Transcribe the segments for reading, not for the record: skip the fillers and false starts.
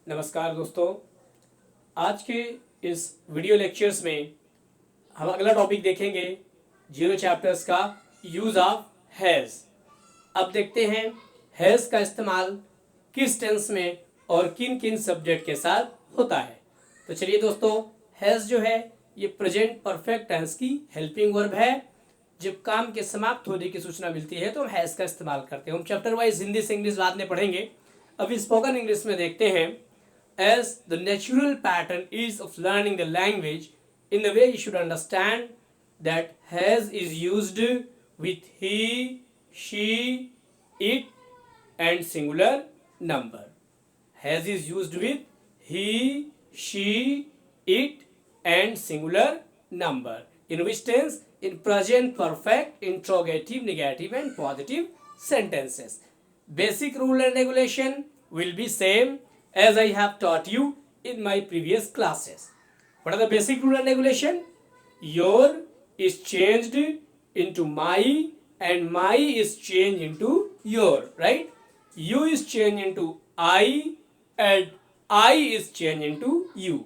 नमस्कार दोस्तों, आज के इस वीडियो लेक्चर्स में हम अगला टॉपिक देखेंगे जीरो चैप्टर्स का यूज़ ऑफ हैज़। अब देखते हैं हैज़ का इस्तेमाल किस टेंस में और किन किन सब्जेक्ट के साथ होता है। तो चलिए दोस्तों, हैज़ जो है ये प्रेजेंट परफेक्ट टेंस की हेल्पिंग वर्ब है। जब काम के समाप्त होने की सूचना मिलती है तो हम हैज़ का इस्तेमाल करते हैं। हम चैप्टर वाइज हिंदी से इंग्लिश बाद में पढ़ेंगे। अभी स्पोकन इंग्लिश में देखते हैं। As the natural pattern is of learning the language, in the way you should understand that has is used with he, she, it and singular number. Has is used with he, she, it and singular number. In which tense? In present perfect, interrogative, negative and positive sentences. Basic rule and regulation will be same as I have taught you in my previous classes. What are the basic rule and regulation? Your is changed into my and my is changed into your, right? You is changed into I and I is changed into you.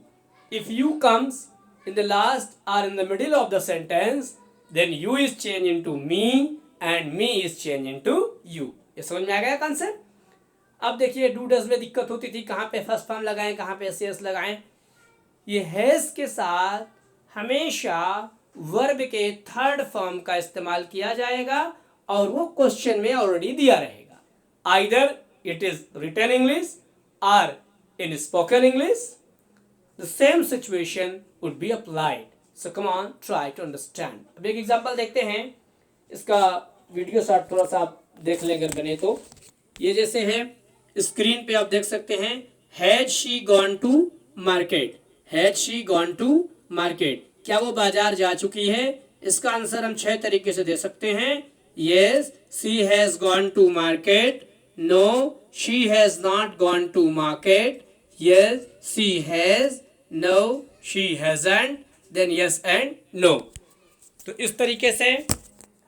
If you comes in the last or in the middle of the sentence, then you is changed into me and me is changed into you. ये समझ में आ गया concept? अब देखिए do does में दिक्कत होती थी, कहाँ पे फर्स्ट फॉर्म लगाएं, कहाँ पे एस लगाएं। ये हैज़ के साथ हमेशा वर्ब के थर्ड फॉर्म का इस्तेमाल किया जाएगा और वो क्वेश्चन में ऑलरेडी दिया रहेगा। Either it is written English और in spoken English the same situation would be applied. So come on, try to understand. अब एक एग्जांपल देखते हैं, इसका वीडियो शॉट थोड़ा सा आप देख लें अगर बने तो। ये जैसे है, स्क्रीन पे आप देख सकते हैं, has she gone to market. Has she gone to market, क्या वो बाजार जा चुकी है? इसका आंसर हम 6 तरीके से दे सकते हैं। Yes, she has gone to market. No, she has not gone to market. Yes, she has. No, she hasn't. Then yes and no. तो इस तरीके से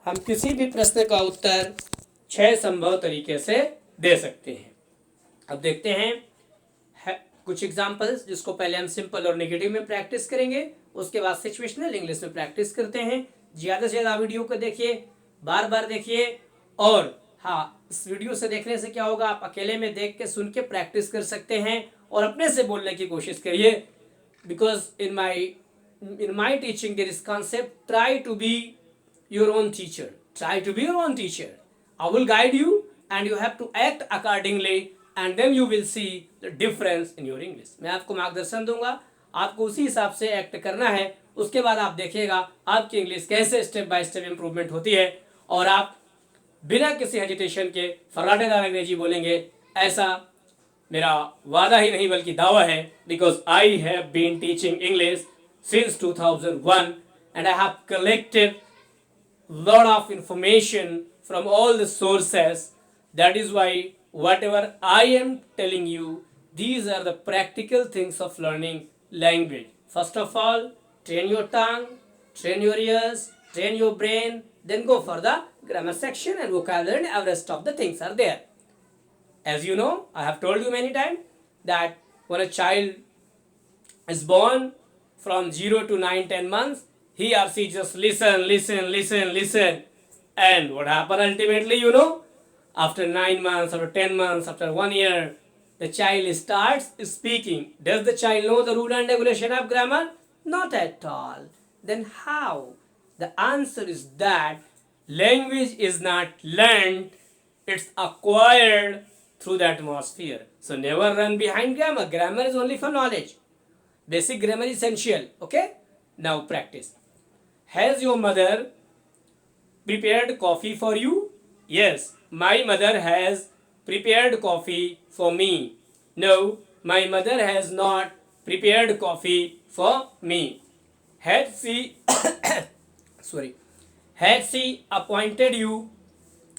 हम किसी भी प्रश्न का उत्तर 6 संभव तरीके से दे सकते हैं। अब देखते हैं कुछ एग्जांपल्स, जिसको पहले हम सिंपल और नेगेटिव में प्रैक्टिस करेंगे, उसके बाद सिचुएशनल इंग्लिश में प्रैक्टिस करते हैं। ज़्यादा से ज़्यादा वीडियो को देखिए, बार बार देखिए। और हाँ, इस वीडियो से देखने से क्या होगा, आप अकेले में देख के सुन के प्रैक्टिस कर सकते हैं और अपने से बोलने की कोशिश करिए। Because in my teaching there is concept, try to be your own teacher. Try to be your own teacher. I will guide you and you have to act accordingly and then you will see the difference in your English. मैं आपको मार्गदर्शन दूंगा, आपको उसी हिसाब से act करना है। उसके बाद आप देखिएगा आपकी इंग्लिश कैसे स्टेप बाय स्टेप इंप्रूवमेंट होती है और आप बिना किसी हेजिटेशन के फर्राटेदार अंग्रेजी बोलेंगे। ऐसा मेरा वादा ही नहीं बल्कि दावा है। Because I have been teaching English since 2001 and I have collected lot of information from all the sources. That is why whatever I am telling you, these are the practical things of learning language. First of all, train your tongue, train your ears, train your brain, then go for the grammar section and vocabulary and rest of the things are there. As you know, I have told you many times that when a child is born from 0 to 9-10 months, he or she just listen. And what happen ultimately, you know? After 9 months, after 10 months, after 1 year, the child starts speaking. Does the child know the rule and regulation of grammar? Not at all. Then how? The answer is that language is not learned, it's acquired through the atmosphere. So never run behind grammar. Grammar is only for knowledge. Basic grammar is essential. Okay? Now practice. Has your mother prepared coffee for you? Yes. My mother has prepared coffee for me. No, my mother has not prepared coffee for me. Had she had she appointed you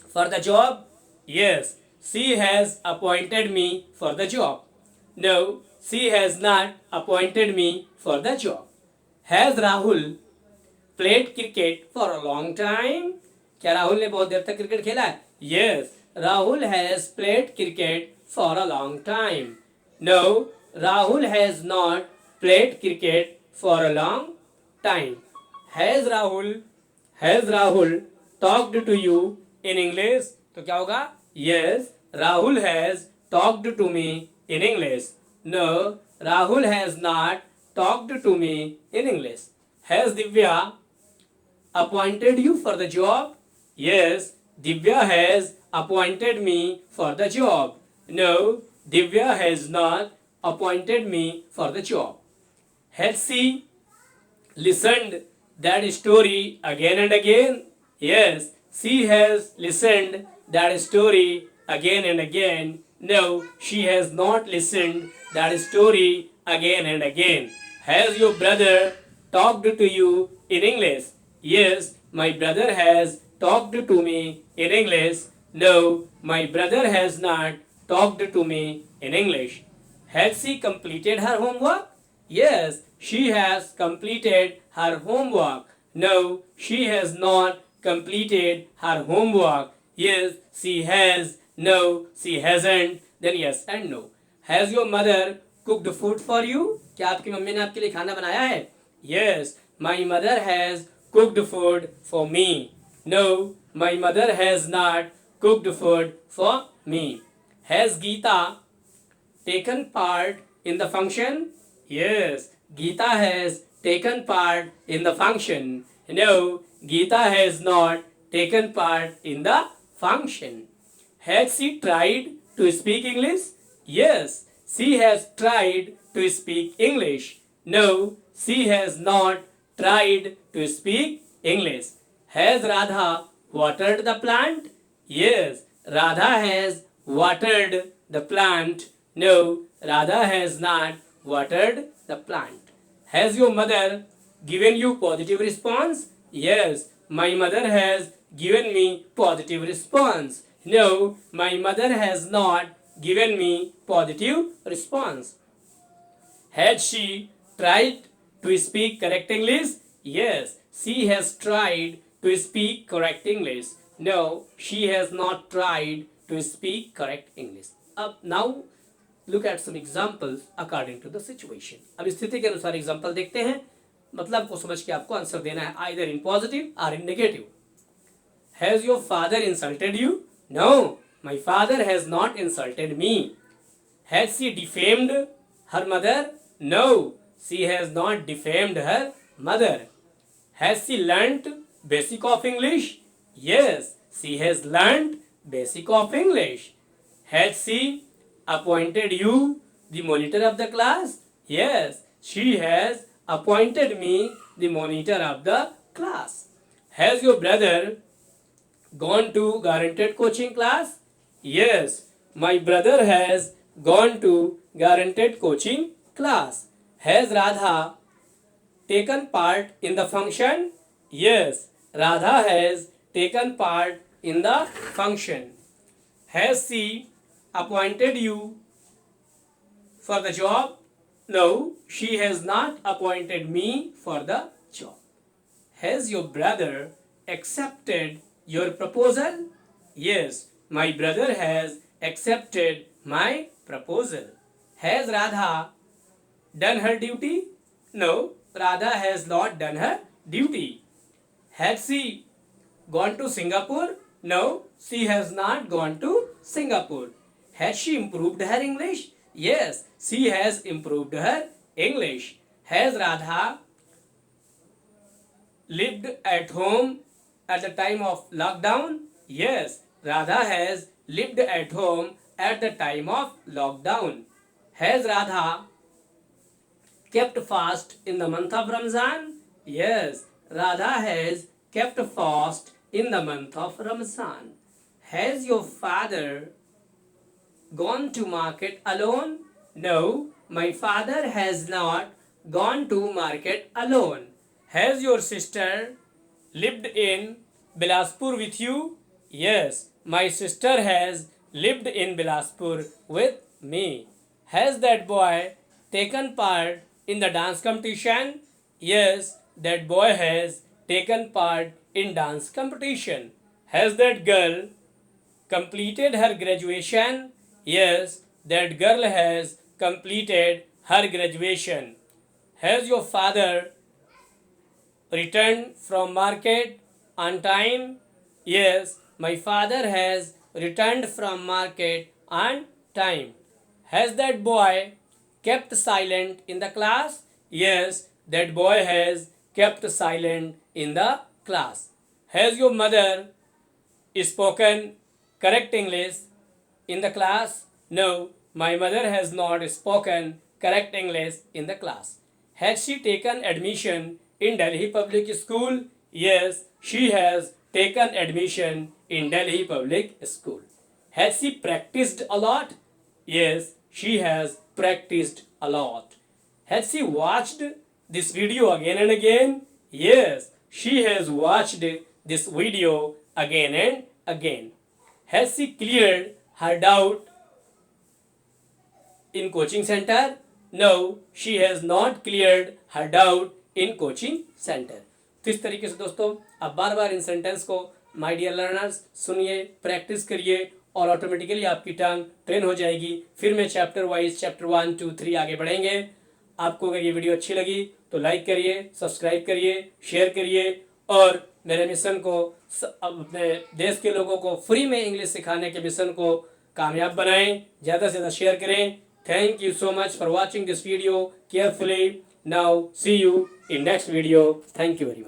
for the job? Yes, she has appointed me for the job. No, she has not appointed me for the job. Has Rahul played cricket for a long time? क्या राहुल ने बहुत देर तक cricket खेला है? Yes, Rahul has played cricket for a long time. No, Rahul has not played cricket for a long time. Has Rahul talked to you in English? तो क्या होगा? Yes, Rahul has talked to me in English. No, Rahul has not talked to me in English. Has Divya appointed you for the job? Yes, Divya has appointed me for the job. No, Divya has not appointed me for the job. Has she listened that story again and again? Yes, she has listened that story again and again. No, she has not listened that story again and again. Has your brother talked to you in English? Yes, my brother has talked to me in English. No, my brother has not talked to me in English. Has she completed her homework? Yes, she has completed her homework. No, she has not completed her homework. Yes, she has. No, she hasn't. Then yes and no. Has your mother cooked food for you? क्या आपकी mummy ने आपके लिए खाना बनाया है? Yes, my mother has cooked food for me. No, my mother has not cooked food for me. Has Geeta taken part in the function? Yes, Geeta has taken part in the function. No, Geeta has not taken part in the function. Has she tried to speak English? Yes, she has tried to speak English. No, she has not tried to speak English. Has Radha watered the plant? Yes, Radha has watered the plant. No, Radha has not watered the plant. Has your mother given you positive response? Yes, my mother has given me positive response. No, my mother has not given me positive response. Had she tried to speak correct English? Yes, she has tried to speak correct English. No, she has not tried to speak correct English. Now look at some examples according to the situation. अब स्थिति के अनुसार example देखते हैं, मतलब को समझ के आपको आंसर देना है, either in positive or in negative. Has your father insulted you? No, my father has not insulted me. Has she defamed her mother? No, she has not defamed her mother. Has she learnt basic of English? Yes, she has learnt basic of English. Has she appointed you the monitor of the class? Yes, she has appointed me the monitor of the class. Has your brother gone to guaranteed coaching class? Yes, my brother has gone to guaranteed coaching class. Has Radha taken part in the function? Yes, Radha has taken part in the function. Has she appointed you for the job? No, she has not appointed me for the job. Has your brother accepted your proposal? Yes, my brother has accepted my proposal. Has Radha done her duty? No, Radha has not done her duty. Has she gone to Singapore? No, she has not gone to Singapore. Has she improved her English? Yes, she has improved her English. Has Radha lived at home at the time of lockdown? Yes, Radha has lived at home at the time of lockdown. Has Radha kept fast in the month of Ramzan? Yes, Radha has kept fast in the month of Ramzan. Has your father gone to market alone? No, my father has not gone to market alone. Has your sister lived in Bilaspur with you? Yes, my sister has lived in Bilaspur with me. Has that boy taken part in the dance competition? Yes, that boy has taken part in dance competition. Has that girl completed her graduation? Yes, that girl has completed her graduation. Has your father returned from market on time? Yes, my father has returned from market on time. Has that boy kept silent in the class? Yes, that boy has kept silent in the class. Has your mother spoken correct English in the class? No, my mother has not spoken correct English in the class. Has she taken admission in Delhi Public School? Yes, she has taken admission in Delhi Public School. Has she practiced a lot? Yes, she has practiced a lot. Has she watched this video again and again? Yes, she has watched this video again and again. Has she cleared her doubt in coaching center? No, she has not cleared her doubt in coaching center. तो इस तरीके से दोस्तों आप बार बार इन sentence को my dear learners सुनिए, practice करिए और ऑटोमेटिकली आपकी टंग ट्रेन हो जाएगी। फिर मैं चैप्टर वाइज चैप्टर 1, 2, 3 आगे बढ़ेंगे। आपको अगर ये वीडियो अच्छी लगी तो लाइक करिए, सब्सक्राइब करिए, शेयर करिए और मेरे मिशन को अपने देश के लोगों को फ्री में इंग्लिश सिखाने के मिशन को कामयाब बनाएं, ज़्यादा से ज़्यादा शेयर करें। Thank you so much for watching this video carefully. Now see you in next video. Thank you very much.